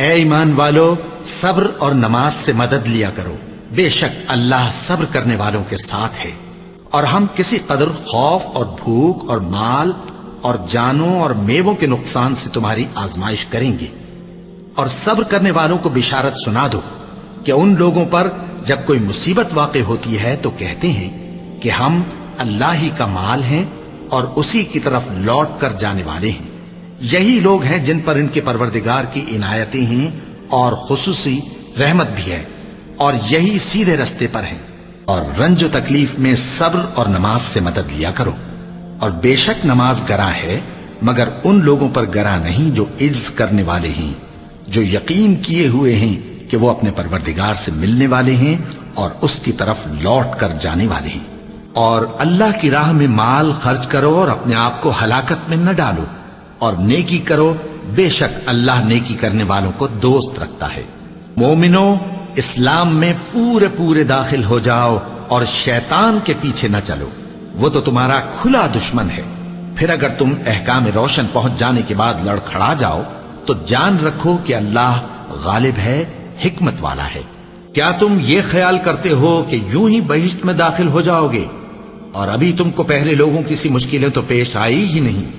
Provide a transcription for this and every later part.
اے ایمان والو، صبر اور نماز سے مدد لیا کرو، بے شک اللہ صبر کرنے والوں کے ساتھ ہے۔ اور ہم کسی قدر خوف اور بھوک اور مال اور جانوں اور میووں کے نقصان سے تمہاری آزمائش کریں گے، اور صبر کرنے والوں کو بشارت سنا دو کہ ان لوگوں پر جب کوئی مصیبت واقع ہوتی ہے تو کہتے ہیں کہ ہم اللہ ہی کا مال ہیں اور اسی کی طرف لوٹ کر جانے والے ہیں۔ یہی لوگ ہیں جن پر ان کے پروردگار کی عنایتیں ہیں اور خصوصی رحمت بھی ہے، اور یہی سیدھے رستے پر ہیں۔ اور رنج و تکلیف میں صبر اور نماز سے مدد لیا کرو، اور بے شک نماز گراں ہے، مگر ان لوگوں پر گراں نہیں جو عجز کرنے والے ہیں، جو یقین کیے ہوئے ہیں کہ وہ اپنے پروردگار سے ملنے والے ہیں اور اس کی طرف لوٹ کر جانے والے ہیں۔ اور اللہ کی راہ میں مال خرچ کرو اور اپنے آپ کو ہلاکت میں نہ ڈالو، اور نیکی کرو، بے شک اللہ نیکی کرنے والوں کو دوست رکھتا ہے۔ مومنو، اسلام میں پورے پورے داخل ہو جاؤ اور شیطان کے پیچھے نہ چلو، وہ تو تمہارا کھلا دشمن ہے۔ پھر اگر تم احکام روشن پہنچ جانے کے بعد لڑکھڑا جاؤ تو جان رکھو کہ اللہ غالب ہے، حکمت والا ہے۔ کیا تم یہ خیال کرتے ہو کہ یوں ہی بہشت میں داخل ہو جاؤ گے، اور ابھی تم کو پہلے لوگوں کی سی مشکلیں تو پیش آئی ہی نہیں؟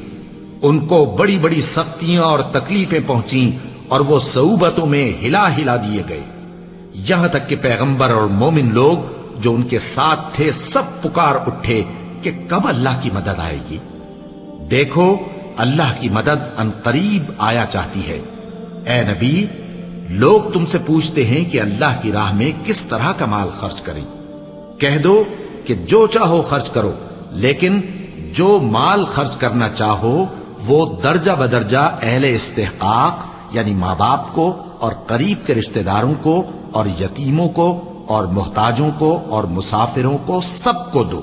ان کو بڑی بڑی سختیاں اور تکلیفیں پہنچیں اور وہ صعوبتوں میں ہلا ہلا دیے گئے، یہاں تک کہ پیغمبر اور مومن لوگ جو ان کے ساتھ تھے سب پکار اٹھے کہ کب اللہ کی مدد آئے گی۔ دیکھو، اللہ کی مدد ان قریب آیا چاہتی ہے۔ اے نبی، لوگ تم سے پوچھتے ہیں کہ اللہ کی راہ میں کس طرح کا مال خرچ کریں۔ کہہ دو کہ جو چاہو خرچ کرو، لیکن جو مال خرچ کرنا چاہو وہ درجہ بدرجہ اہل استحقاق یعنی ماں باپ کو اور قریب کے رشتہ داروں کو اور یتیموں کو اور محتاجوں کو اور مسافروں کو سب کو دو،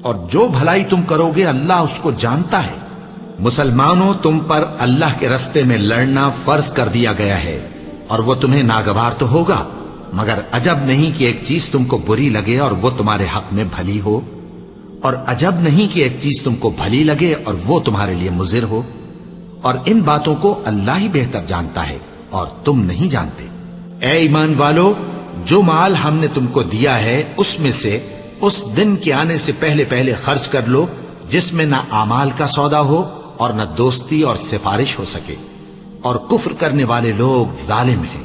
اور جو بھلائی تم کرو گے اللہ اس کو جانتا ہے۔ مسلمانوں، تم پر اللہ کے رستے میں لڑنا فرض کر دیا گیا ہے، اور وہ تمہیں ناگوار تو ہوگا، مگر عجب نہیں کہ ایک چیز تم کو بری لگے اور وہ تمہارے حق میں بھلی ہو، اور عجب نہیں کہ ایک چیز تم کو بھلی لگے اور وہ تمہارے لیے مضر ہو، اور ان باتوں کو اللہ ہی بہتر جانتا ہے اور تم نہیں جانتے۔ اے ایمان والو، جو مال ہم نے تم کو دیا ہے اس میں سے اس دن کے آنے سے پہلے پہلے خرچ کر لو جس میں نہ اعمال کا سودا ہو اور نہ دوستی اور سفارش ہو سکے، اور کفر کرنے والے لوگ ظالم ہیں۔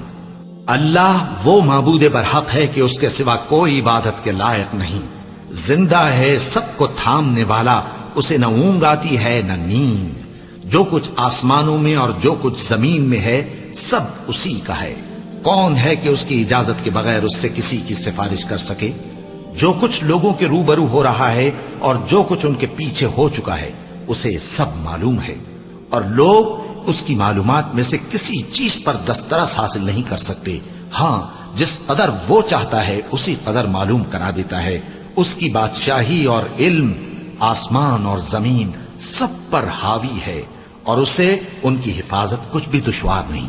اللہ وہ معبود برحق ہے کہ اس کے سوا کوئی عبادت کے لائق نہیں، زندہ ہے، سب کو تھامنے والا، اسے نہ اونگ آتی ہے نہ نیند۔ جو کچھ آسمانوں میں اور جو کچھ زمین میں ہے سب اسی کا ہے۔ کون ہے کہ اس کی اجازت کے بغیر اس سے کسی کی سفارش کر سکے؟ جو کچھ لوگوں کے روبرو ہو رہا ہے اور جو کچھ ان کے پیچھے ہو چکا ہے اسے سب معلوم ہے، اور لوگ اس کی معلومات میں سے کسی چیز پر دسترس حاصل نہیں کر سکتے۔ ہاں، جس قدر وہ چاہتا ہے اسی قدر معلوم کرا دیتا ہے۔ اس کی بادشاہی اور علم آسمان اور زمین سب پر حاوی ہے، اور اسے ان کی حفاظت کچھ بھی دشوار نہیں۔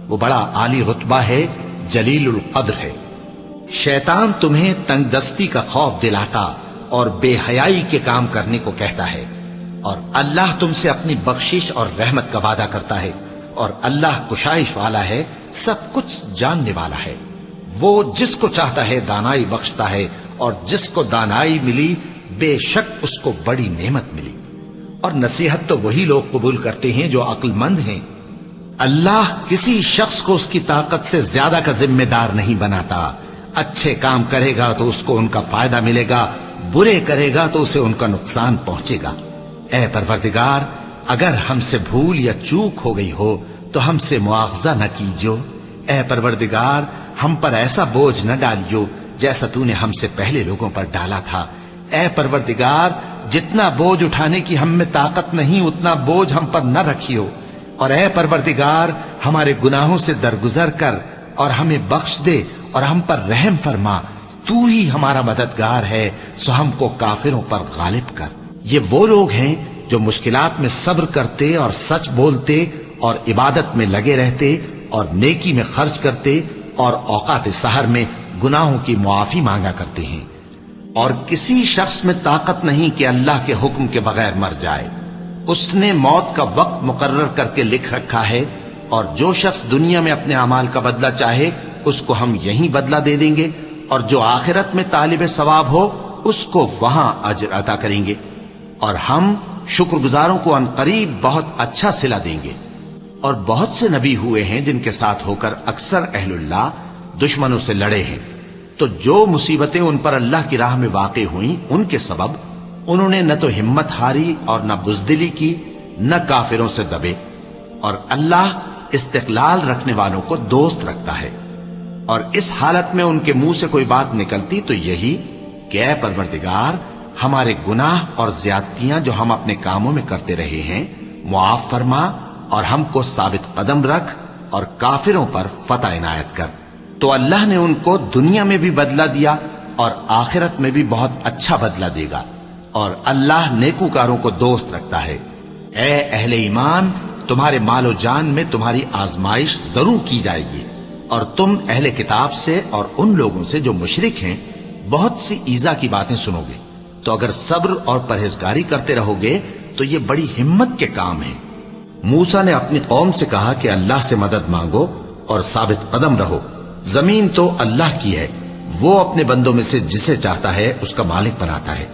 وہ بڑا عالی رتبہ ہے، جلیل القدر ہے۔ شیطان تمہیں تنگ دستی کا خوف دلاتا اور بے حیائی کے کام کرنے کو کہتا ہے، اور اللہ تم سے اپنی بخشش اور رحمت کا وعدہ کرتا ہے، اور اللہ کشائش والا ہے، سب کچھ جاننے والا ہے۔ وہ جس کو چاہتا ہے دانائی بخشتا ہے، اور جس کو دانائی ملی بے شک اس کو بڑی نعمت ملی، اور نصیحت تو وہی لوگ قبول کرتے ہیں جو عقل مند ہیں۔ اللہ کسی شخص کو اس کی طاقت سے زیادہ کا ذمہ دار نہیں بناتا۔ اچھے کام کرے گا تو اس کو ان کا فائدہ ملے گا، برے کرے گا تو اسے ان کا نقصان پہنچے گا۔ اے پروردگار، اگر ہم سے بھول یا چوک ہو گئی ہو تو ہم سے مواخذہ نہ کیجو۔ اے پروردگار، ہم پر ایسا بوجھ نہ ڈالیو جیسا تو نے ہم سے پہلے لوگوں پر ڈالا تھا۔ اے پروردگار، جتنا بوجھ اٹھانے کی ہم میں طاقت نہیں اتنا بوجھ ہم پر نہ رکھیو، اور اے پروردگار ہمارے گناہوں سے درگزر کر اور ہمیں بخش دے اور ہم پر رحم فرما۔ تو ہی ہمارا مددگار ہے، سو ہم کو کافروں پر غالب کر۔ یہ وہ لوگ ہیں جو مشکلات میں صبر کرتے اور سچ بولتے اور عبادت میں لگے رہتے اور نیکی میں خرچ کرتے اور اوقات سحر میں گناہوں کی معافی مانگا کرتے ہیں۔ اور کسی شخص میں طاقت نہیں کہ اللہ کے حکم کے بغیر مر جائے۔ اس نے موت کا وقت مقرر کر کے لکھ رکھا ہے، اور جو شخص دنیا میں اپنے اعمال کا بدلہ چاہے اس کو ہم یہیں بدلہ دے دیں گے، اور جو آخرت میں طالب ثواب ہو اس کو وہاں اجر عطا کریں گے، اور ہم شکر گزاروں کو عنقریب بہت اچھا صلہ دیں گے۔ اور بہت سے نبی ہوئے ہیں جن کے ساتھ ہو کر اکثر اہل اللہ دشمنوں سے لڑے ہیں، تو جو مصیبتیں ان پر اللہ کی راہ میں واقع ہوئیں ان کے سبب انہوں نے نہ تو ہمت ہاری اور نہ بزدلی کی، نہ کافروں سے دبے، اور اللہ استقلال رکھنے والوں کو دوست رکھتا ہے۔ اور اس حالت میں ان کے منہ سے کوئی بات نکلتی تو یہی کہ اے پروردگار، ہمارے گناہ اور زیادتیاں جو ہم اپنے کاموں میں کرتے رہے ہیں معاف فرما، اور ہم کو ثابت قدم رکھ، اور کافروں پر فتح عنایت کر۔ تو اللہ نے ان کو دنیا میں بھی بدلہ دیا اور آخرت میں بھی بہت اچھا بدلہ دے گا، اور اللہ نیکوکاروں کو دوست رکھتا ہے۔ اے اہل ایمان، تمہارے مال و جان میں تمہاری آزمائش ضرور کی جائے گی، اور تم اہل کتاب سے اور ان لوگوں سے جو مشرک ہیں بہت سی ایذا کی باتیں سنو گے، تو اگر صبر اور پرہیزگاری کرتے رہو گے تو یہ بڑی ہمت کے کام ہیں۔ موسیٰ نے اپنی قوم سے کہا کہ اللہ سے مدد مانگو اور ثابت قدم رہو، زمین تو اللہ کی ہے، وہ اپنے بندوں میں سے جسے چاہتا ہے اس کا مالک بناتا ہے،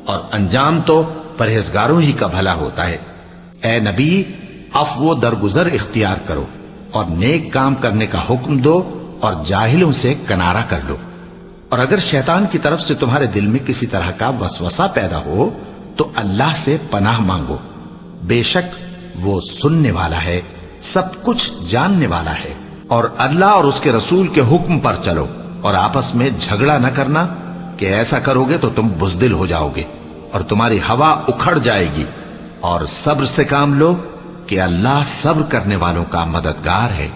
اور انجام تو پرہیزگاروں ہی کا بھلا ہوتا ہے۔ اے نبی، عفو و درگزر اختیار کرو اور نیک کام کرنے کا حکم دو، اور جاہلوں سے کنارہ کر لو۔ اور اگر شیطان کی طرف سے تمہارے دل میں کسی طرح کا وسوسہ پیدا ہو تو اللہ سے پناہ مانگو، بے شک وہ سننے والا ہے، سب کچھ جاننے والا ہے۔ اور اللہ اور اس کے رسول کے حکم پر چلو، اور آپس میں جھگڑا نہ کرنا، کہ ایسا کرو گے تو تم بزدل ہو جاؤ گے اور تمہاری ہوا اکھڑ جائے گی۔ اور صبر سے کام لو کہ اللہ صبر کرنے والوں کا مددگار ہے۔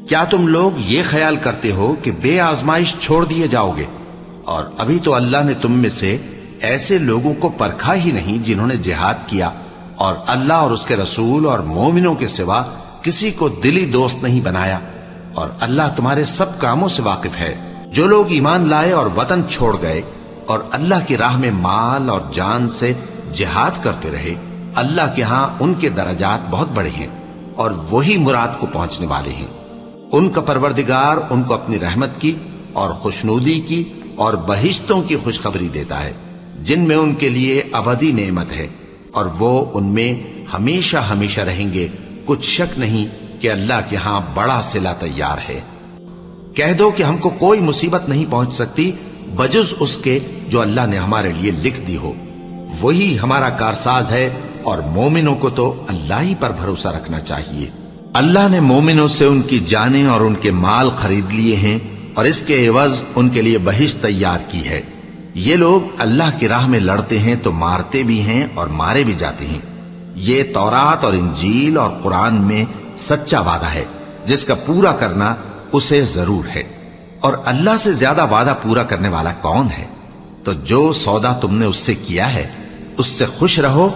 کیا تم لوگ یہ خیال کرتے ہو کہ بے آزمائش چھوڑ دیے جاؤ گے؟ اور ابھی تو اللہ نے تم میں سے ایسے لوگوں کو پرکھا ہی نہیں جنہوں نے جہاد کیا، اور اللہ اور اس کے رسول اور مومنوں کے سوا کسی کو دلی دوست نہیں بنایا، اور اللہ تمہارے سب کاموں سے واقف ہے۔ جو لوگ ایمان لائے اور وطن چھوڑ گئے اور اللہ کی راہ میں مال اور جان سے جہاد کرتے رہے، اللہ کے ہاں ان کے درجات بہت بڑے ہیں، اور وہی مراد کو پہنچنے والے ہیں۔ ان کا پروردگار ان کو اپنی رحمت کی اور خوشنودی کی اور بہشتوں کی خوشخبری دیتا ہے، جن میں ان کے لیے ابدی نعمت ہے، اور وہ ان میں ہمیشہ ہمیشہ رہیں گے۔ کچھ شک نہیں کہ اللہ کے ہاں بڑا صلہ تیار ہے۔ کہہ دو کہ ہم کو کوئی مصیبت نہیں پہنچ سکتی بجز اس کے جو اللہ نے ہمارے لیے لکھ دی ہو، وہی ہمارا کارساز ہے، اور مومنوں کو تو اللہ ہی پر بھروسہ رکھنا چاہیے۔ اللہ نے مومنوں سے ان کی جانیں اور ان کے مال خرید لیے ہیں، اور اس کے عوض ان کے لیے بہشت تیار کی ہے۔ یہ لوگ اللہ کی راہ میں لڑتے ہیں تو مارتے بھی ہیں اور مارے بھی جاتے ہیں۔ یہ تورات اور انجیل اور قرآن میں سچا وعدہ ہے، جس کا پورا کرنا اسے ضرور ہے۔ اور اللہ سے زیادہ وعدہ پورا کرنے والا کون ہے؟ تو جو سودا تم نے اس سے کیا ہے اس سے خوش رہو،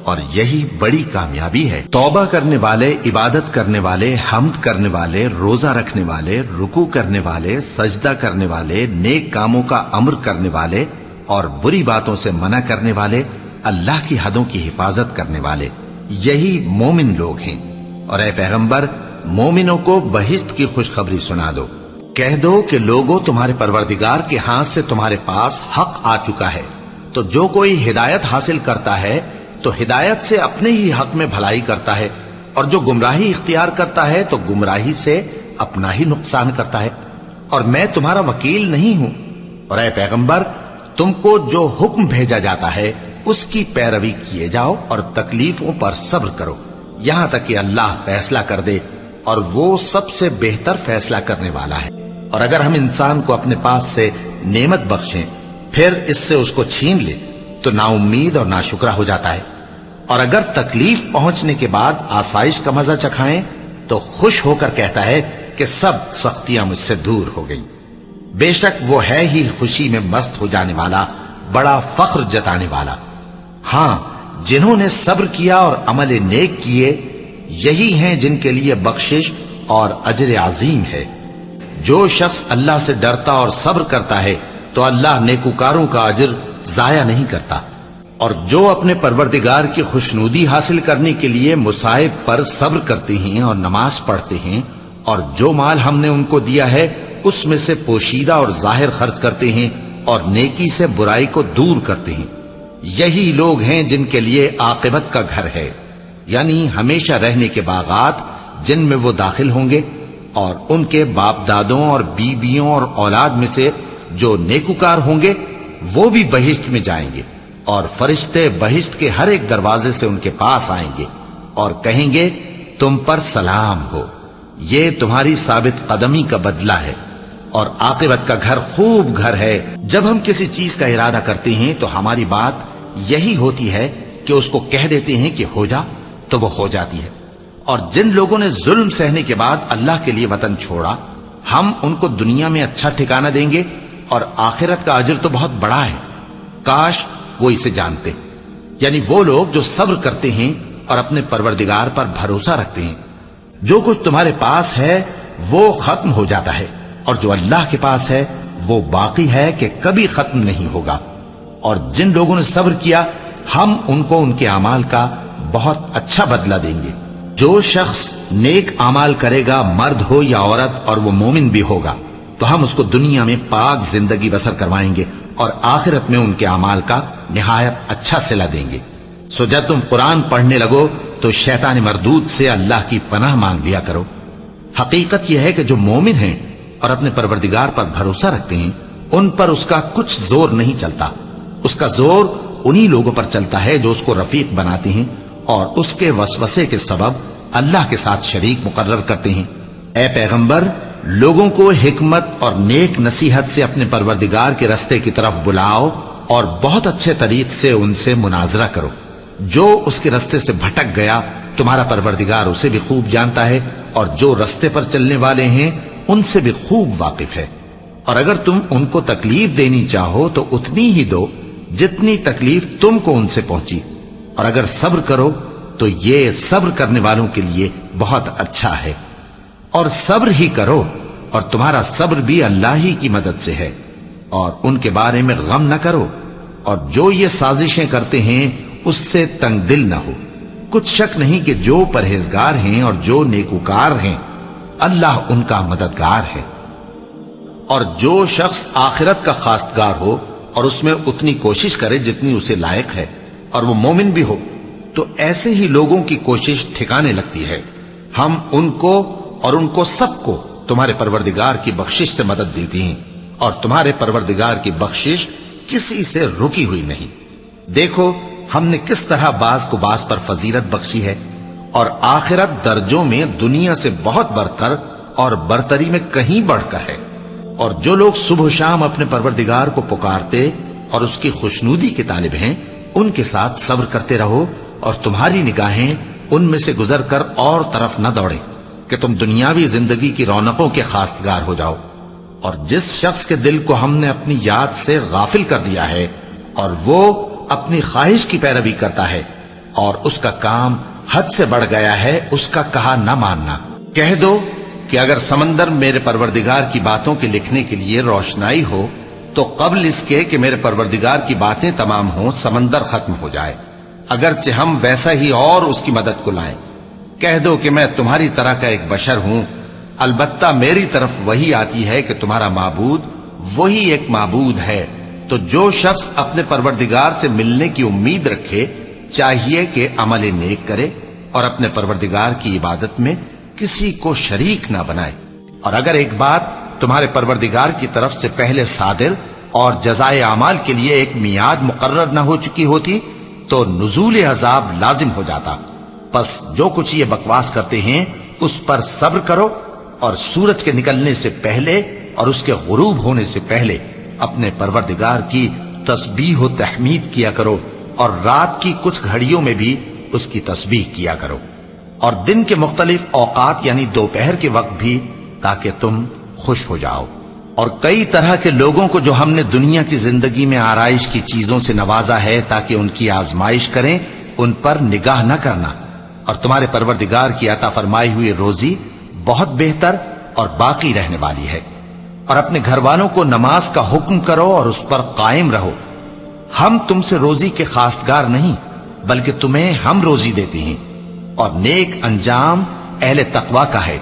اور یہی بڑی کامیابی ہے۔ توبہ کرنے والے، عبادت کرنے والے، حمد کرنے والے، روزہ رکھنے والے، رکوع کرنے والے، سجدہ کرنے والے، نیک کاموں کا امر کرنے والے اور بری باتوں سے منع کرنے والے، اللہ کی حدوں کی حفاظت کرنے والے، یہی مومن لوگ ہیں۔ اور اے پیغمبر، مومنوں کو بہشت کی خوشخبری سنا دو۔ کہہ دو کہ لوگوں، تمہارے پروردگار کے ہاتھ سے تمہارے پاس حق آ چکا ہے، تو جو کوئی ہدایت حاصل کرتا ہے تو ہدایت سے اپنے ہی حق میں بھلائی کرتا ہے، اور جو گمراہی اختیار کرتا ہے تو گمراہی سے اپنا ہی نقصان کرتا ہے، اور میں تمہارا وکیل نہیں ہوں۔ اور اے پیغمبر، تم کو جو حکم بھیجا جاتا ہے اس کی پیروی کیے جاؤ، اور تکلیفوں پر صبر کرو، یہاں تک کہ اللہ فیصلہ کر دے، اور وہ سب سے بہتر فیصلہ کرنے والا ہے۔ اور اگر ہم انسان کو اپنے پاس سے نعمت بخشیں پھر اس سے اس کو چھین لے تو نا امید اور ناشکرا ہو جاتا ہے، اور اگر تکلیف پہنچنے کے بعد آسائش کا مزہ چکھائیں تو خوش ہو کر کہتا ہے کہ سب سختیاں مجھ سے دور ہو گئیں۔ بے شک وہ ہے ہی خوشی میں مست ہو جانے والا، بڑا فخر جتانے والا۔ ہاں، جنہوں نے صبر کیا اور عمل نیک کیے، یہی ہیں جن کے لیے بخشش اور اجر عظیم ہے۔ جو شخص اللہ سے ڈرتا اور صبر کرتا ہے تو اللہ نیکوکاروں کا اجر ضائع نہیں کرتا۔ اور جو اپنے پروردگار کی خوشنودی حاصل کرنے کے لیے مصائب پر صبر کرتے ہیں اور نماز پڑھتے ہیں، اور جو مال ہم نے ان کو دیا ہے اس میں سے پوشیدہ اور ظاہر خرچ کرتے ہیں اور نیکی سے برائی کو دور کرتے ہیں، یہی لوگ ہیں جن کے لیے عاقبت کا گھر ہے، یعنی ہمیشہ رہنے کے باغات جن میں وہ داخل ہوں گے، اور ان کے باپ دادوں اور بیویوں اور اولاد میں سے جو نیکوکار ہوں گے وہ بھی بہشت میں جائیں گے، اور فرشتے بہشت کے ہر ایک دروازے سے ان کے پاس آئیں گے اور کہیں گے تم پر سلام ہو، یہ تمہاری ثابت قدمی کا بدلہ ہے، اور عاقبت کا گھر خوب گھر ہے۔ جب ہم کسی چیز کا ارادہ کرتے ہیں تو ہماری بات یہی ہوتی ہے کہ اس کو کہہ دیتے ہیں کہ ہو جا تو وہ ہو جاتی ہے۔ اور جن لوگوں نے ظلم سہنے کے بعد اللہ کے لیے وطن چھوڑا، ہم ان کو دنیا میں اچھا ٹھکانہ دیں گے اور آخرت کا اجر تو بہت بڑا ہے، کاش وہ اسے جانتے۔ یعنی وہ لوگ جو صبر کرتے ہیں اور اپنے پروردگار پر بھروسہ رکھتے ہیں، جو کچھ تمہارے پاس ہے وہ ختم ہو جاتا ہے، اور جو اللہ کے پاس ہے وہ باقی ہے کہ کبھی ختم نہیں ہوگا۔ اور جن لوگوں نے صبر کیا ہم ان کو ان کے اعمال کا بہت اچھا بدلہ دیں گے۔ جو شخص نیک اعمال کرے گا، مرد ہو یا عورت، اور وہ مومن بھی ہوگا، تو ہم اس کو دنیا میں پاک زندگی بسر کروائیں گے اور آخرت میں ان کے اعمال کا نہایت اچھا صلہ دیں گے۔ سو جب تم قرآن پڑھنے لگو تو شیطان مردود سے اللہ کی پناہ مانگ لیا کرو۔ حقیقت یہ ہے کہ جو مومن ہیں اور اپنے پروردگار پر بھروسہ رکھتے ہیں ان پر اس کا کچھ زور نہیں چلتا، اس کا زور انہی لوگوں پر چلتا ہے جو اس کو رفیق بناتے ہیں اور اس کے وسوسے کے سبب اللہ کے ساتھ شریک مقرر کرتے ہیں۔ اے پیغمبر، لوگوں کو حکمت اور نیک نصیحت سے اپنے پروردگار کے رستے کی طرف بلاؤ اور بہت اچھے طریق سے ان سے مناظرہ کرو۔ جو اس کے رستے سے بھٹک گیا تمہارا پروردگار اسے بھی خوب جانتا ہے، اور جو رستے پر چلنے والے ہیں ان سے بھی خوب واقف ہے۔ اور اگر تم ان کو تکلیف دینی چاہو تو اتنی ہی دو جتنی تکلیف تم کو ان سے پہنچی، اور اگر صبر کرو تو یہ صبر کرنے والوں کے لیے بہت اچھا ہے۔ اور صبر ہی کرو، اور تمہارا صبر بھی اللہ ہی کی مدد سے ہے، اور ان کے بارے میں غم نہ کرو، اور جو یہ سازشیں کرتے ہیں اس سے تنگ دل نہ ہو۔ کچھ شک نہیں کہ جو پرہیزگار ہیں اور جو نیکوکار ہیں اللہ ان کا مددگار ہے۔ اور جو شخص آخرت کا خواستگار ہو اور اس میں اتنی کوشش کرے جتنی اسے لائق ہے، اور وہ مومن بھی ہو، تو ایسے ہی لوگوں کی کوشش ٹھکانے لگتی ہے۔ ہم ان کو اور ان کو سب کو تمہارے پروردگار کی بخشش سے مدد دیتی ہیں، اور تمہارے پروردگار کی بخشش کسی سے رکی ہوئی نہیں۔ دیکھو ہم نے کس طرح بعض کو بعض پر فضیلت بخشی ہے، اور آخرت درجوں میں دنیا سے بہت برتر اور برتری میں کہیں بڑھ کر ہے۔ اور جو لوگ صبح و شام اپنے پروردگار کو پکارتے اور اس کی خوشنودی کے طالب ہیں ان کے ساتھ صبر کرتے رہو، اور تمہاری نگاہیں ان میں سے گزر کر اور طرف نہ دوڑیں کہ تم دنیاوی زندگی کی رونقوں کے خواستگار ہو جاؤ۔ اور جس شخص کے دل کو ہم نے اپنی یاد سے غافل کر دیا ہے اور وہ اپنی خواہش کی پیروی کرتا ہے اور اس کا کام حد سے بڑھ گیا ہے، اس کا کہا نہ ماننا۔ کہہ دو کہ اگر سمندر میرے پروردگار کی باتوں کے لکھنے کے لیے روشنائی ہو تو قبل اس کے کہ میرے پروردگار کی باتیں تمام ہوں سمندر ختم ہو جائے، اگرچہ ہم ویسا ہی اور اس کی مدد کو لائیں۔ کہہ دو کہ میں تمہاری طرح کا ایک بشر ہوں، البتہ میری طرف وہی آتی ہے کہ تمہارا معبود وہی ایک معبود ہے۔ تو جو شخص اپنے پروردگار سے ملنے کی امید رکھے چاہیے کہ عمل نیک کرے اور اپنے پروردگار کی عبادت میں کسی کو شریک نہ بنائے۔ اور اگر ایک بات تمہارے پروردگار کی طرف سے پہلے صادر اور جزائے اعمال کے لیے ایک میعاد مقرر نہ ہو چکی ہوتی تو نزول عذاب لازم ہو جاتا۔ پس جو کچھ یہ بکواس کرتے ہیں اس پر صبر کرو، اور سورج کے نکلنے سے پہلے اور اس کے غروب ہونے سے پہلے اپنے پروردگار کی تسبیح و تحمید کیا کرو، اور رات کی کچھ گھڑیوں میں بھی اس کی تسبیح کیا کرو، اور دن کے مختلف اوقات یعنی دوپہر کے وقت بھی، تاکہ تم خوش ہو جاؤ۔ اور کئی طرح کے لوگوں کو جو ہم نے دنیا کی زندگی میں آرائش کی چیزوں سے نوازا ہے تاکہ ان کی آزمائش کریں، ان پر نگاہ نہ کرنا، اور تمہارے پروردگار کی عطا فرمائی ہوئی روزی بہت بہتر اور باقی رہنے والی ہے۔ اور اپنے گھر والوں کو نماز کا حکم کرو اور اس پر قائم رہو، ہم تم سے روزی کے خواستگار نہیں بلکہ تمہیں ہم روزی دیتے ہیں، اور نیک انجام اہل تقوی کا ہے۔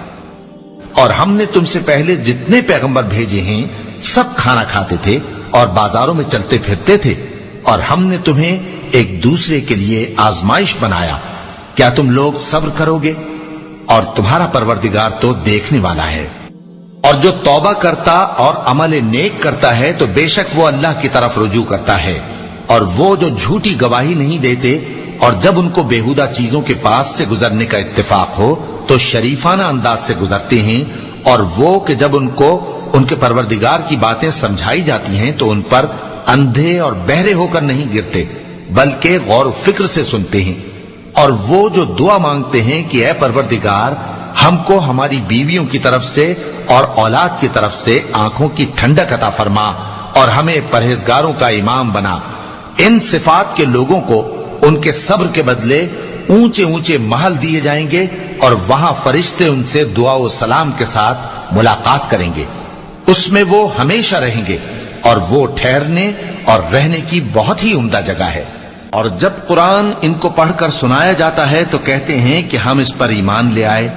اور ہم نے تم سے پہلے جتنے پیغمبر بھیجے ہیں سب کھانا کھاتے تھے اور بازاروں میں چلتے پھرتے تھے، اور ہم نے تمہیں ایک دوسرے کے لیے آزمائش بنایا، کیا تم لوگ صبر کرو گے؟ اور تمہارا پروردگار تو دیکھنے والا ہے۔ اور جو توبہ کرتا اور عمل نیک کرتا ہے تو بے شک وہ اللہ کی طرف رجوع کرتا ہے، اور وہ جو جھوٹی گواہی نہیں دیتے اور جب ان کو بےہودہ چیزوں کے پاس سے گزرنے کا اتفاق ہو تو شریفانہ انداز سے گزرتے ہیں، اور وہ کہ جب ان کو ان کے پروردگار کی باتیں سمجھائی جاتی ہیں تو ان پر اندھے اور بہرے ہو کر نہیں گرتے بلکہ غور و فکر سے سنتے ہیں۔ اور وہ جو دعا مانگتے ہیں کہ اے پروردگار ہم کو ہماری بیویوں کی طرف سے اور اولاد کی طرف سے آنکھوں کی ٹھنڈک عطا فرما اور ہمیں پرہیزگاروں کا امام بنا، ان صفات کے لوگوں کو ان کے صبر کے بدلے اونچے اونچے محل دیے جائیں گے، اور وہاں فرشتے ان سے دعا و سلام کے ساتھ ملاقات کریں گے، اس میں وہ ہمیشہ رہیں گے، اور وہ ٹھہرنے اور رہنے کی بہت ہی عمدہ جگہ ہے۔ اور جب قرآن ان کو پڑھ کر سنایا جاتا ہے تو کہتے ہیں کہ ہم اس پر ایمان لے آئے،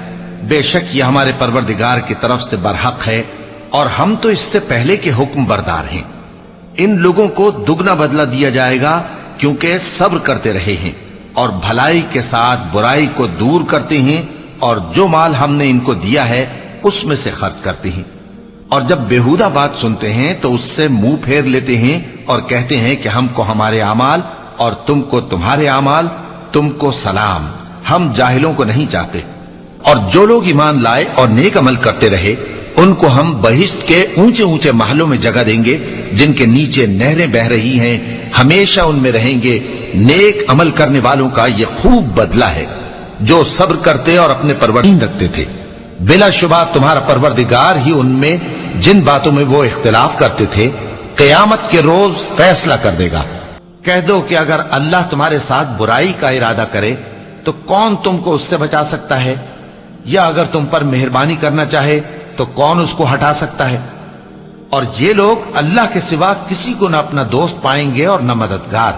بے شک یہ ہمارے پروردگار کی طرف سے برحق ہے، اور ہم تو اس سے پہلے کے حکم بردار ہیں۔ ان لوگوں کو دگنا بدلہ دیا جائے گا کیونکہ صبر کرتے رہے ہیں اور بھلائی کے ساتھ برائی کو دور کرتے ہیں، اور جو مال ہم نے ان کو دیا ہے اس میں سے خرچ کرتے ہیں۔ اور جب بےہودہ بات سنتے ہیں تو اس سے منہ پھیر لیتے ہیں اور کہتے ہیں کہ ہم کو ہمارے اعمال اور تم کو تمہارے اعمال، تم کو سلام، ہم جاہلوں کو نہیں چاہتے۔ اور جو لوگ ایمان لائے اور نیک عمل کرتے رہے ان کو ہم بہشت کے اونچے اونچے محلوں میں جگہ دیں گے جن کے نیچے نہریں بہ رہی ہیں، ہمیشہ ان میں رہیں گے۔ نیک عمل کرنے والوں کا یہ خوب بدلہ ہے جو صبر کرتے اور اپنے پروردگار رکھتے تھے۔ بلا شبہ تمہارا پروردگار ہی ان میں جن باتوں میں وہ اختلاف کرتے تھے قیامت کے روز فیصلہ کر دے گا۔ کہہ دو کہ اگر اللہ تمہارے ساتھ برائی کا ارادہ کرے تو کون تم کو اس سے بچا سکتا ہے، یا اگر تم پر مہربانی کرنا چاہے تو کون اس کو ہٹا سکتا ہے؟ اور یہ لوگ اللہ کے سوا کسی کو نہ اپنا دوست پائیں گے اور نہ مددگار۔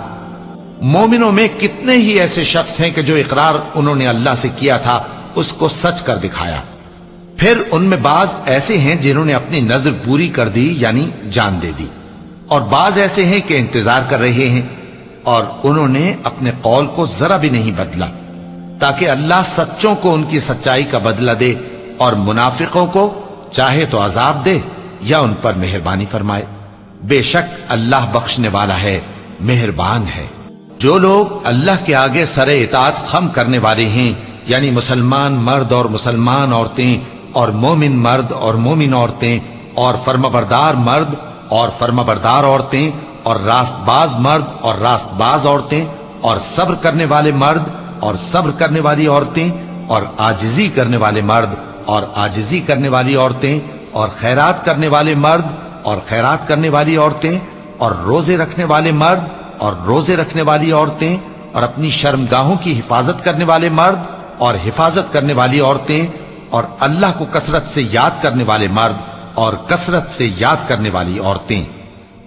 مومنوں میں کتنے ہی ایسے شخص ہیں کہ جو اقرار انہوں نے اللہ سے کیا تھا اس کو سچ کر دکھایا، پھر ان میں بعض ایسے ہیں جنہوں نے اپنی نظر پوری کر دی یعنی جان دے دی، اور بعض ایسے ہیں کہ انتظار کر رہے ہیں، اور انہوں نے اپنے قول کو ذرا بھی نہیں بدلا تاکہ اللہ سچوں کو ان کی سچائی کا بدلہ دے اور منافقوں کو چاہے تو عذاب دے یا ان پر مہربانی فرمائے۔ بے شک اللہ بخشنے والا ہے، مہربان ہے۔ جو لوگ اللہ کے آگے سر اطاعت خم کرنے والے ہیں یعنی مسلمان مرد اور مسلمان عورتیں اور مومن مرد اور مومن عورتیں اور فرمانبردار مرد اور فرمانبردار عورتیں اور راست باز مرد اور راست باز عورتیں اور صبر کرنے والے مرد اور صبر کرنے والی عورتیں اور عاجزی کرنے والے مرد اور عاجزی کرنے والی عورتیں اور خیرات کرنے والے مرد اور خیرات کرنے والی عورتیں اور روزے رکھنے والے مرد اور روزے رکھنے والی عورتیں اور اپنی شرمگاہوں کی حفاظت کرنے والے مرد اور حفاظت کرنے والی عورتیں اور اللہ کو کثرت سے یاد کرنے والے مرد اور کثرت سے یاد کرنے والی عورتیں۔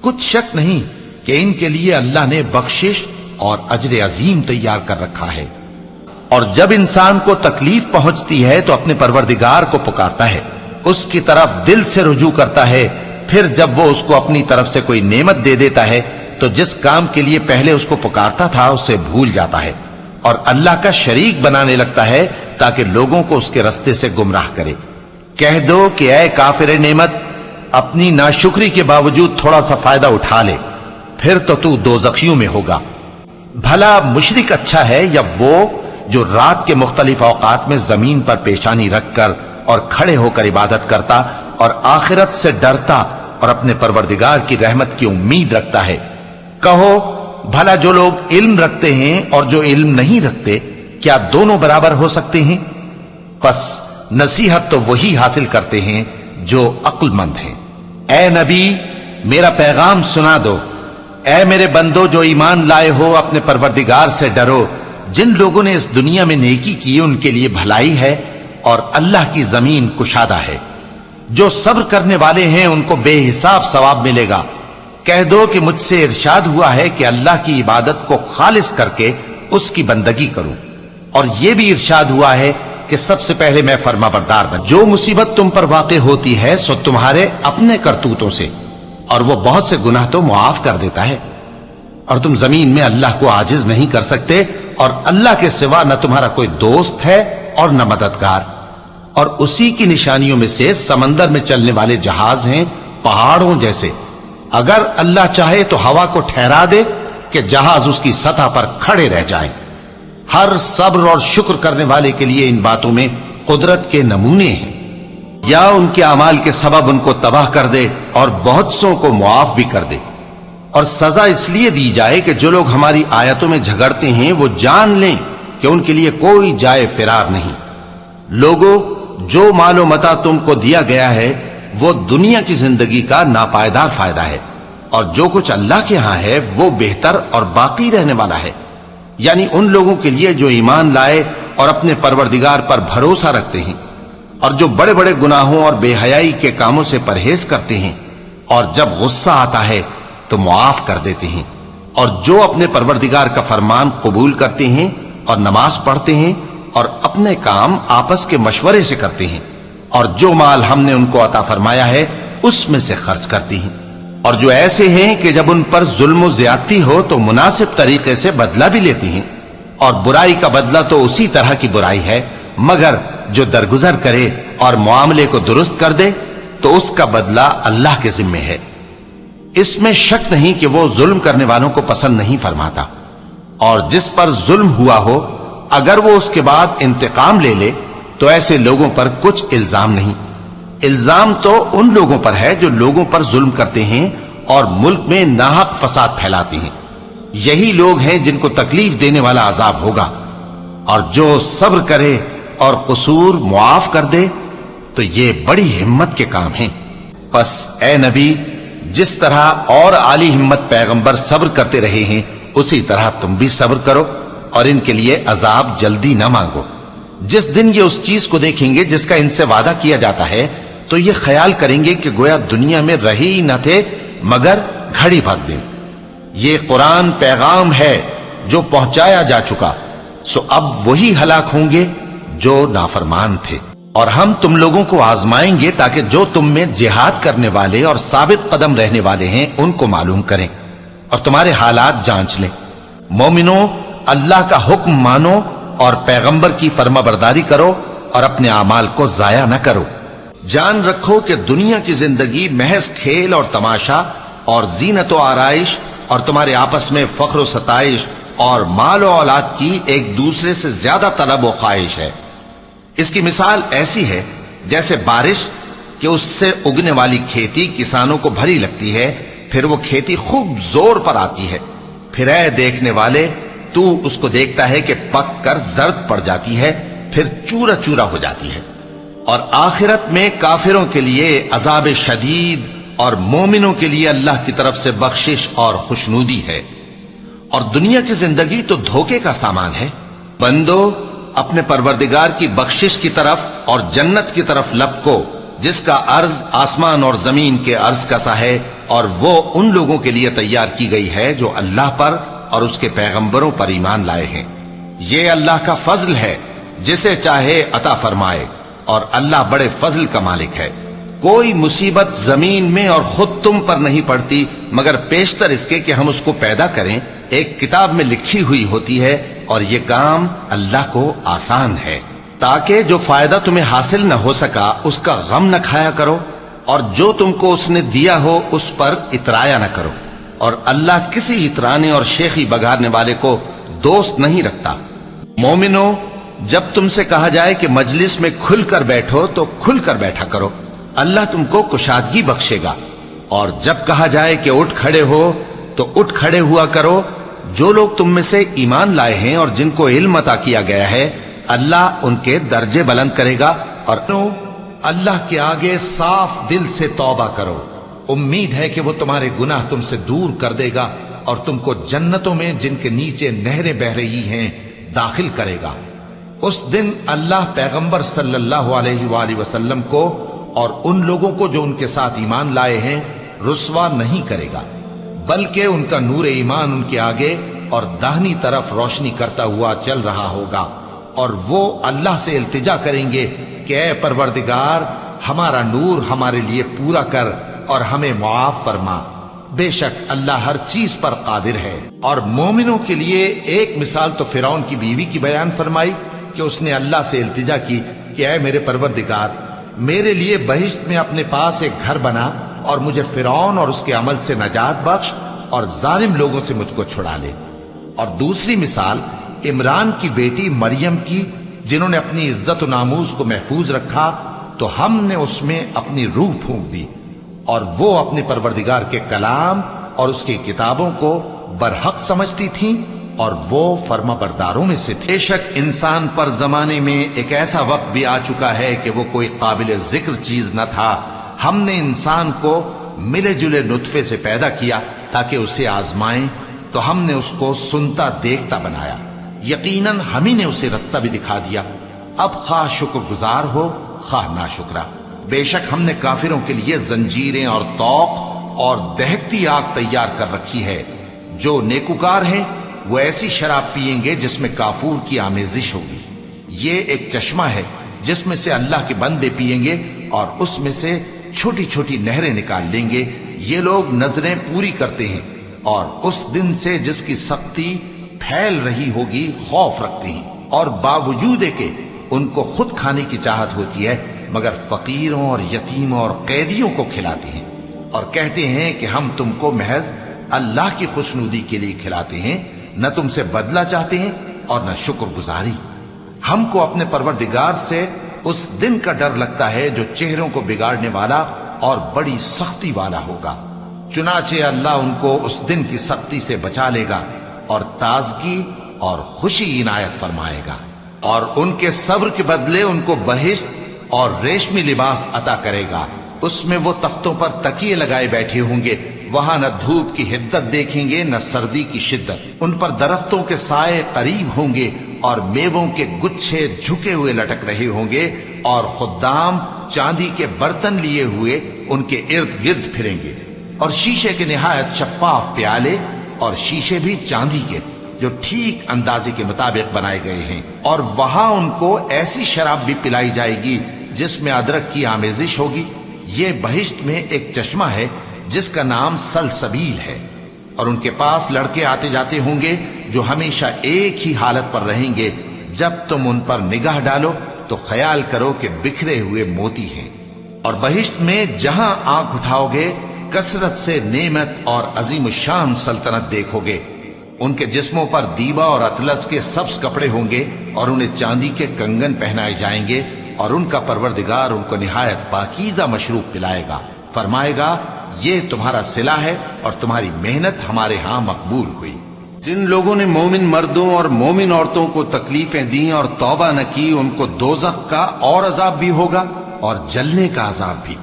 کچھ شک نہیں کہ ان کے لیے اللہ نے بخشش اور اجر عظیم تیار کر رکھا ہے۔ اور جب انسان کو تکلیف پہنچتی ہے تو اپنے پروردگار کو پکارتا ہے، اس کی طرف دل سے رجوع کرتا ہے، پھر جب وہ اس کو اپنی طرف سے کوئی نعمت دے دیتا ہے تو جس کام کے لیے پہلے اس کو پکارتا تھا اسے بھول جاتا ہے اور اللہ کا شریک بنانے لگتا ہے تاکہ لوگوں کو اس کے رستے سے گمراہ کرے۔ کہہ دو کہ اے کافر نعمت، اپنی ناشکری کے باوجود تھوڑا سا فائدہ اٹھا لے، پھر تو دوزخیوں میں ہوگا۔ بھلا مشرک اچھا ہے یا وہ جو رات کے مختلف اوقات میں زمین پر پیشانی رکھ کر اور کھڑے ہو کر عبادت کرتا اور آخرت سے ڈرتا اور اپنے پروردگار کی رحمت کی امید رکھتا ہے۔ کہو بھلا جو لوگ علم رکھتے ہیں اور جو علم نہیں رکھتے کیا دونوں برابر ہو سکتے ہیں؟ پس نصیحت تو وہی حاصل کرتے ہیں جو عقل مند ہیں۔ اے نبی میرا پیغام سنا دو، اے میرے بندو جو ایمان لائے ہو اپنے پروردگار سے ڈرو۔ جن لوگوں نے اس دنیا میں نیکی کی ان کے لیے بھلائی ہے اور اللہ کی زمین کشادہ ہے۔ جو صبر کرنے والے ہیں ان کو بے حساب ثواب ملے گا۔ کہہ دو کہ مجھ سے ارشاد ہوا ہے کہ اللہ کی عبادت کو خالص کر کے اس کی بندگی کروں، اور یہ بھی ارشاد ہوا ہے کہ سب سے پہلے میں فرما بردار بن۔ جو مصیبت تم پر واقع ہوتی ہے سو تمہارے اپنے کرتوتوں سے، اور وہ بہت سے گناہ تو معاف کر دیتا ہے، اور تم زمین میں اللہ کو عاجز نہیں کر سکتے، اور اللہ کے سوا نہ تمہارا کوئی دوست ہے اور نہ مددگار۔ اور اسی کی نشانیوں میں سے سمندر میں چلنے والے جہاز ہیں پہاڑوں جیسے، اگر اللہ چاہے تو ہوا کو ٹھہرا دے کہ جہاز اس کی سطح پر کھڑے رہ جائیں۔ ہر صبر اور شکر کرنے والے کے لیے ان باتوں میں قدرت کے نمونے ہیں۔ یا ان کے اعمال کے سبب ان کو تباہ کر دے اور بہت سوں کو معاف بھی کر دے، اور سزا اس لیے دی جائے کہ جو لوگ ہماری آیتوں میں جھگڑتے ہیں وہ جان لیں کہ ان کے لیے کوئی جائے فرار نہیں۔ لوگوں، جو مال و متاع تم کو دیا گیا ہے وہ دنیا کی زندگی کا ناپائیدار فائدہ ہے، اور جو کچھ اللہ کے ہاں ہے وہ بہتر اور باقی رہنے والا ہے، یعنی ان لوگوں کے لیے جو ایمان لائے اور اپنے پروردگار پر بھروسہ رکھتے ہیں، اور جو بڑے بڑے گناہوں اور بے حیائی کے کاموں سے پرہیز کرتے ہیں، اور جب غصہ آتا ہے تو معاف کر دیتے ہیں، اور جو اپنے پروردگار کا فرمان قبول کرتے ہیں اور نماز پڑھتے ہیں اور اپنے کام آپس کے مشورے سے کرتے ہیں، اور جو مال ہم نے ان کو عطا فرمایا ہے اس میں سے خرچ کرتی ہیں، اور جو ایسے ہیں کہ جب ان پر ظلم و زیادتی ہو تو مناسب طریقے سے بدلہ بھی لیتی ہیں، اور برائی کا بدلہ تو اسی طرح کی برائی ہے، مگر جو درگزر کرے اور معاملے کو درست کر دے تو اس کا بدلہ اللہ کے ذمے ہے۔ اس میں شک نہیں کہ وہ ظلم کرنے والوں کو پسند نہیں فرماتا، اور جس پر ظلم ہوا ہو اگر وہ اس کے بعد انتقام لے لے تو ایسے لوگوں پر کچھ الزام نہیں۔ الزام تو ان لوگوں پر ہے جو لوگوں پر ظلم کرتے ہیں اور ملک میں ناحق فساد پھیلاتے ہیں، یہی لوگ ہیں جن کو تکلیف دینے والا عذاب ہوگا، اور جو صبر کرے اور قصور معاف کر دے تو یہ بڑی ہمت کے کام ہیں۔ پس اے نبی، جس طرح اور عالی ہمت پیغمبر صبر کرتے رہے ہیں اسی طرح تم بھی صبر کرو، اور ان کے لیے عذاب جلدی نہ مانگو۔ جس دن یہ اس چیز کو دیکھیں گے جس کا ان سے وعدہ کیا جاتا ہے تو یہ خیال کریں گے کہ گویا دنیا میں رہے ہی نہ تھے مگر گھڑی بھر دن۔ یہ قرآن پیغام ہے جو پہنچایا جا چکا، سو اب وہی ہلاک ہوں گے جو نافرمان تھے، اور ہم تم لوگوں کو آزمائیں گے تاکہ جو تم میں جہاد کرنے والے اور ثابت قدم رہنے والے ہیں ان کو معلوم کریں اور تمہارے حالات جانچ لیں۔ مومنوں، اللہ کا حکم مانو اور پیغمبر کی فرما برداری کرو اور اپنے اعمال کو ضائع نہ کرو۔ جان رکھو کہ دنیا کی زندگی محض کھیل اور تماشا اور زینت و آرائش اور تمہارے آپس میں فخر و ستائش اور مال و اولاد کی ایک دوسرے سے زیادہ طلب و خواہش ہے۔ اس کی مثال ایسی ہے جیسے بارش کہ اس سے اگنے والی کھیتی کسانوں کو بھری لگتی ہے، پھر وہ کھیتی خوب زور پر آتی ہے، پھر اے دیکھنے والے تو اس کو دیکھتا ہے کہ پک کر زرد پڑ جاتی ہے، پھر چورا چورا ہو جاتی ہے، اور آخرت میں کافروں کے لیے عذاب شدید اور مومنوں کے لیے اللہ کی طرف سے بخشش اور خوشنودی ہے۔ اور دنیا کی زندگی تو دھوکے کا سامان ہے۔ بندو، اپنے پروردگار کی بخشش کی طرف اور جنت کی طرف لپکو جس کا عرض آسمان اور زمین کے عرض کا سا ہے، اور وہ ان لوگوں کے لیے تیار کی گئی ہے جو اللہ پر اور اس کے پیغمبروں پر ایمان لائے ہیں۔ یہ اللہ کا فضل ہے، جسے چاہے عطا فرمائے، اور اللہ بڑے فضل کا مالک ہے۔ کوئی مصیبت زمین میں اور خود تم پر نہیں پڑتی مگر پیشتر اس کے کہ ہم اس کو پیدا کریں ایک کتاب میں لکھی ہوئی ہوتی ہے، اور یہ کام اللہ کو آسان ہے، تاکہ جو فائدہ تمہیں حاصل نہ ہو سکا اس کا غم نہ کھایا کرو، اور جو تم کو اس نے دیا ہو اس پر اترایا نہ کرو، اور اللہ کسی اترانے اور شیخی بگارنے والے کو دوست نہیں رکھتا۔ مومنو، جب تم سے کہا جائے کہ مجلس میں کھل کر بیٹھو تو کھل کر بیٹھا کرو، اللہ تم کو کشادگی بخشے گا، اور جب کہا جائے کہ اٹھ کھڑے ہو تو اٹھ کھڑے ہوا کرو۔ جو لوگ تم میں سے ایمان لائے ہیں اور جن کو علم عطا کیا گیا ہے اللہ ان کے درجے بلند کرے گا، اور اللہ کے آگے صاف دل سے توبہ کرو، امید ہے کہ وہ تمہارے گناہ تم سے دور کر دے گا اور تم کو جنتوں میں جن کے نیچے نہریں بہ رہی ہیں داخل کرے گا۔ اس دن اللہ پیغمبر صلی اللہ علیہ وآلہ وسلم کو اور ان لوگوں کو جو ان کے ساتھ ایمان لائے ہیں رسوا نہیں کرے گا، بلکہ ان کا نور ایمان ان کے آگے اور داہنی طرف روشنی کرتا ہوا چل رہا ہوگا، اور وہ اللہ سے التجا کریں گے کہ اے پروردگار ہمارا نور ہمارے لیے پورا کر اور ہمیں معاف فرما، بے شک اللہ ہر چیز پر قادر ہے۔ اور مومنوں کے لیے ایک مثال تو فرعون کی بیوی کی بیان فرمائی کہ اس نے اللہ سے التجا کی کہ اے میرے پروردگار میرے لیے بہشت میں اپنے پاس ایک گھر بنا اور مجھے فرعون اور اس کے عمل سے نجات بخش اور ظالم لوگوں سے مجھ کو چھڑا لے۔ اور دوسری مثال عمران کی بیٹی مریم کی، جنہوں نے اپنی عزت و ناموس کو محفوظ رکھا تو ہم نے اس میں اپنی روح پھونک دی، اور وہ اپنے پروردگار کے کلام اور اس کی کتابوں کو برحق سمجھتی تھیں اور وہ فرما برداروں میں سے تھی۔ بے شک انسان پر زمانے میں ایک ایسا وقت بھی آ چکا ہے کہ وہ کوئی قابل ذکر چیز نہ تھا، ہم نے انسان کو ملے جلے نطفے سے پیدا کیا تاکہ اسے آزمائیں، تو ہم نے اس کو سنتا دیکھتا بنایا، یقیناً ہم ہی نے اسے رستہ بھی دکھا دیا، اب خواہ شکر گزار ہو خواہ ناشکرا۔ بے شک ہم نے کافروں کے لیے زنجیریں اور طوق اور دہکتی آگ تیار کر رکھی ہے، جو نیکوکار ہیں وہ ایسی شراب پیئیں گے جس میں کافور کی آمیزش ہوگی، یہ ایک چشمہ ہے جس میں سے اللہ کے بندے پیئیں گے اور اس میں سے چھوٹی چھوٹی نہریں نکال لیں گے، یہ لوگ نظریں پوری کرتے ہیں اور اس دن سے جس کی سختی پھیل رہی ہوگی خوف رکھتے ہیں، اور باوجود کہ ان کو خود کھانے کی چاہت ہوتی ہے مگر فقیروں اور یتیموں اور قیدیوں کو کھلاتے ہیں، اور کہتے ہیں کہ ہم تم کو محض اللہ کی خوشنودی کے لیے کھلاتے ہیں، نہ تم سے بدلہ چاہتے ہیں اور نہ شکر گزاری۔ ہم کو اپنے پروردگار سے اس دن کا ڈر لگتا ہے جو چہروں کو بگاڑنے والا اور بڑی سختی والا ہوگا، چنانچہ اللہ ان کو اس دن کی سختی سے بچا لے گا اور تازگی اور خوشی عنایت فرمائے گا، اور ان کے صبر کے بدلے ان کو بہشت اور ریشمی لباس عطا کرے گا، اس میں وہ تختوں پر تکیے لگائے بیٹھے ہوں گے، وہاں نہ دھوپ کی حدت دیکھیں گے نہ سردی کی شدت، ان پر درختوں کے سائے قریب ہوں گے اور میووں کے گچھے جھکے ہوئے لٹک رہے ہوں گے، اور خدام چاندی کے برتن لیے ہوئے ان کے ارد گرد پھریں گے، اور شیشے کے نہایت شفاف پیالے اور شیشے بھی چاندی کے جو ٹھیک اندازے کے مطابق بنائے گئے ہیں، اور وہاں ان کو ایسی شراب بھی پلائی جائے گی جس میں ادرک کی آمیزش ہوگی، یہ بہشت میں ایک چشمہ ہے جس کا نام سلسبیل ہے، اور ان کے پاس لڑکے آتے جاتے ہوں گے جو ہمیشہ ایک ہی حالت پر رہیں گے، جب تم ان پر نگاہ ڈالو تو خیال کرو کہ بکھرے ہوئے موتی ہیں، اور بہشت میں جہاں آنکھ اٹھاؤ گے کثرت سے نعمت اور عظیم الشان سلطنت دیکھو گے، ان کے جسموں پر دیبا اور اطلس کے سبز کپڑے ہوں گے اور انہیں چاندی کے کنگن پہنائے جائیں گے، اور ان کا پروردگار ان کو نہایت پاکیزہ مشروب پلائے گا، فرمائے گا یہ تمہارا صلہ ہے اور تمہاری محنت ہمارے ہاں مقبول ہوئی۔ جن لوگوں نے مومن مردوں اور مومن عورتوں کو تکلیفیں دیں اور توبہ نہ کی ان کو دوزخ کا اور عذاب بھی ہوگا اور جلنے کا عذاب بھی،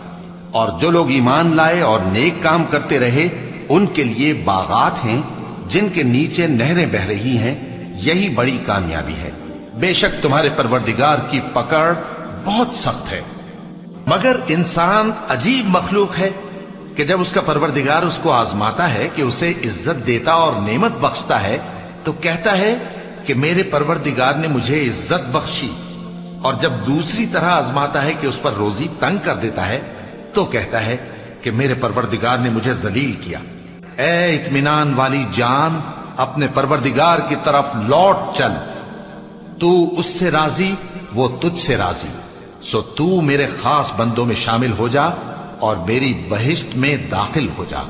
اور جو لوگ ایمان لائے اور نیک کام کرتے رہے ان کے لیے باغات ہیں جن کے نیچے نہریں بہ رہی ہیں، یہی بڑی کامیابی ہے۔ بے شک تمہارے پروردگار کی پکڑ بہت سخت ہے، مگر انسان عجیب مخلوق ہے کہ جب اس کا پروردگار اس کو آزماتا ہے کہ اسے عزت دیتا اور نعمت بخشتا ہے تو کہتا ہے کہ میرے پروردگار نے مجھے عزت بخشی، اور جب دوسری طرح آزماتا ہے کہ اس پر روزی تنگ کر دیتا ہے تو کہتا ہے کہ میرے پروردگار نے مجھے ذلیل کیا۔ اے اطمینان والی جان، اپنے پروردگار کی طرف لوٹ چل، تو اس سے راضی وہ تجھ سے راضی، سو تو میرے خاص بندوں میں شامل ہو جا اور میری بہشت میں داخل ہو جا۔